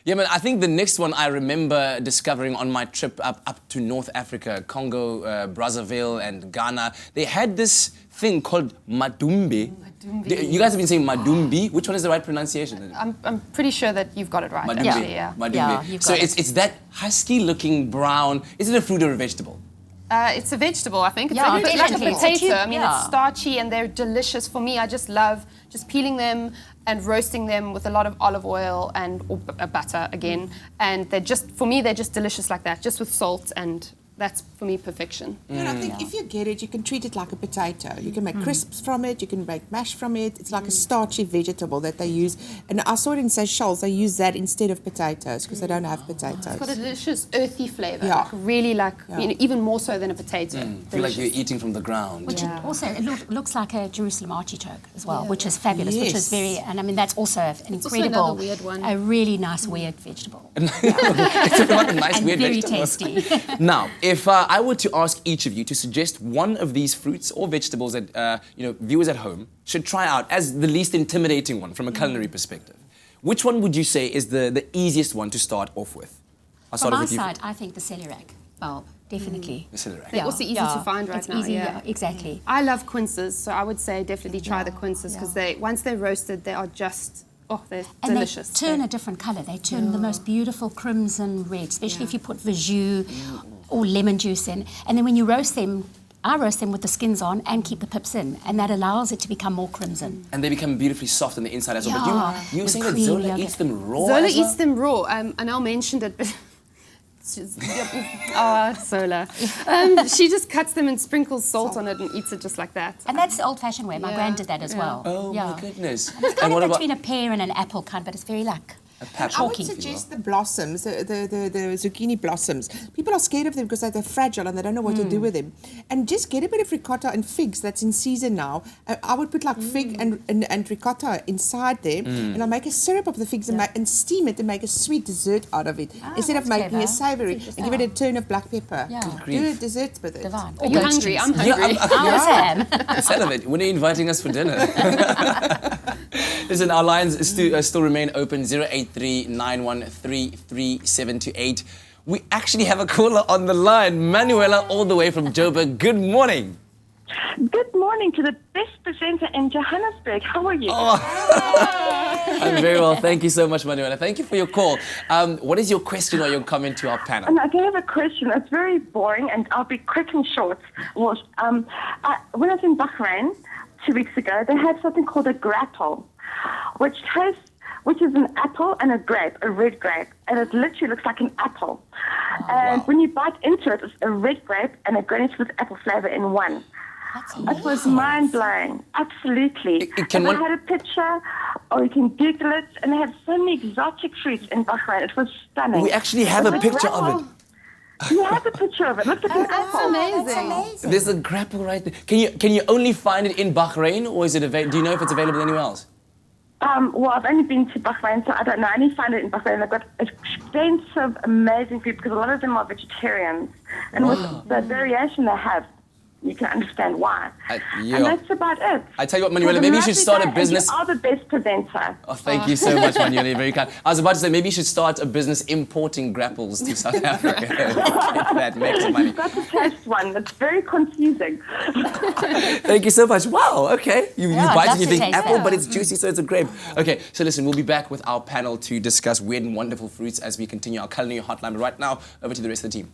Yeah, man, I think the next one I remember discovering on my trip up to North Africa, Congo, Brazzaville and Ghana. They had this thing called madumbe. You guys have been saying madumbi. Which one is the right pronunciation? I'm pretty sure that you've got it right. Madumbi. Actually, yeah. Madumbe. Yeah, you've So got it. it's that husky-looking brown. Is it a fruit or a vegetable? It's a vegetable, I think. It's Yeah, like a definitely. potato. I mean, Yeah. it's starchy and they're delicious. For me, I just love just peeling them and roasting them with a lot of olive oil and or butter again. And they're just, for me, they're just delicious like that, just with salt, and that's, for me, perfection. And I think if you get it, you can treat it like a potato. You can make crisps from it, you can make mash from it. It's like a starchy vegetable that they use. And I saw it in Seychelles, they use that instead of potatoes because they don't have potatoes. It's got a delicious earthy flavour. Yeah. Like really like, you know, even more so than a potato. I feel like you're eating from the ground. Which also, it looks like a Jerusalem artichoke as well, which is fabulous, which is very, and I mean, that's also an incredible, another weird one. a really nice weird vegetable. It's not a nice, And weird very vegetable. tasty. Now, if I were to ask each of you to suggest one of these fruits or vegetables that viewers at home should try out as the least intimidating one from a culinary perspective, which one would you say is the easiest one to start off with? I'll From start off my with you. side, I think the celeriac bulb, definitely. The celery. They're also easy to find right it's now, easy, yeah. exactly. I love quinces, so I would say definitely try the quinces because they once they're roasted, they are just they're And delicious. they turn a different colour. They turn the most beautiful crimson red, especially if you put verjus or lemon juice in. And then when you roast them, I roast them with the skins on and keep the pips in, and that allows it to become more crimson. And they become beautifully soft on the inside as well. Yeah. But you were With saying that cream Zola yogurt. eats them raw Zola as well? eats them raw. Anel mentioned it, but Zola. She just cuts them and sprinkles salt on it and eats it just like that. And that's the old-fashioned way. My gran did that as well. Oh, my goodness. It's kind of between a pear and an apple kind, but it's very like I would chalky. suggest the blossoms, the zucchini blossoms. People are scared of them because they're fragile and they don't know what to do with them. And just get a bit of ricotta and figs that's in season now. I would put like fig and ricotta inside there, and I'll make a syrup of the figs and steam it and make a sweet dessert out of it. Instead of that's making clever. a savoury, and give it a turn of black pepper. Yeah. Do a dessert with it. Divine. Are you hungry? I'm hungry. I always am. Instead of it, when are you inviting us for dinner? Listen, our lines still remain open, 083-913-3728. We actually have a caller on the line, Manuela, all the way from Joburg. Good morning. Good morning to the best presenter in Johannesburg. How are you? I'm very well, thank you so much, Manuela. Thank you for your call. What is your question or your comment to our panel? And I do have a question. It's very boring, and I'll be quick and short. Well, when I was in Bahrain 2 weeks ago, they had something called a grapple, which is an apple and a grape, a red grape, and it literally looks like an apple. And when you bite into it, it's a red grape and a greenish with apple flavour in one. It was mind-blowing, absolutely. Can and one- I had a picture, or you can Google it, and they have so many exotic fruits in Bahrain. It was stunning. We actually have a It's picture of grapple. You have a picture of it. Looks like an That's apple. amazing. There's a grapple right there. Can you only find it in Bahrain, or is it do you know if it's available anywhere else? Well, I've only been to Bahrain, so I don't know. I only find it in Bahrain. They've got extensive, amazing food because a lot of them are vegetarians. And with the variation they have, you can understand why. Yeah. And that's about it. I tell you what, Manuela, maybe you should start a And business. You are the best presenter. Oh, thank you so much, Manuela. You're very kind. I was about to say maybe you should start a business importing grapples to South Africa. That makes money. You've got to taste one. It's very confusing. Thank you so much. Wow, okay. You I'd bite love and you to think taste apple, that. but it's juicy, so it's a grape. Okay, so listen, we'll be back with our panel to discuss weird and wonderful fruits as we continue our culinary hotline. But right now, over to the rest of the team.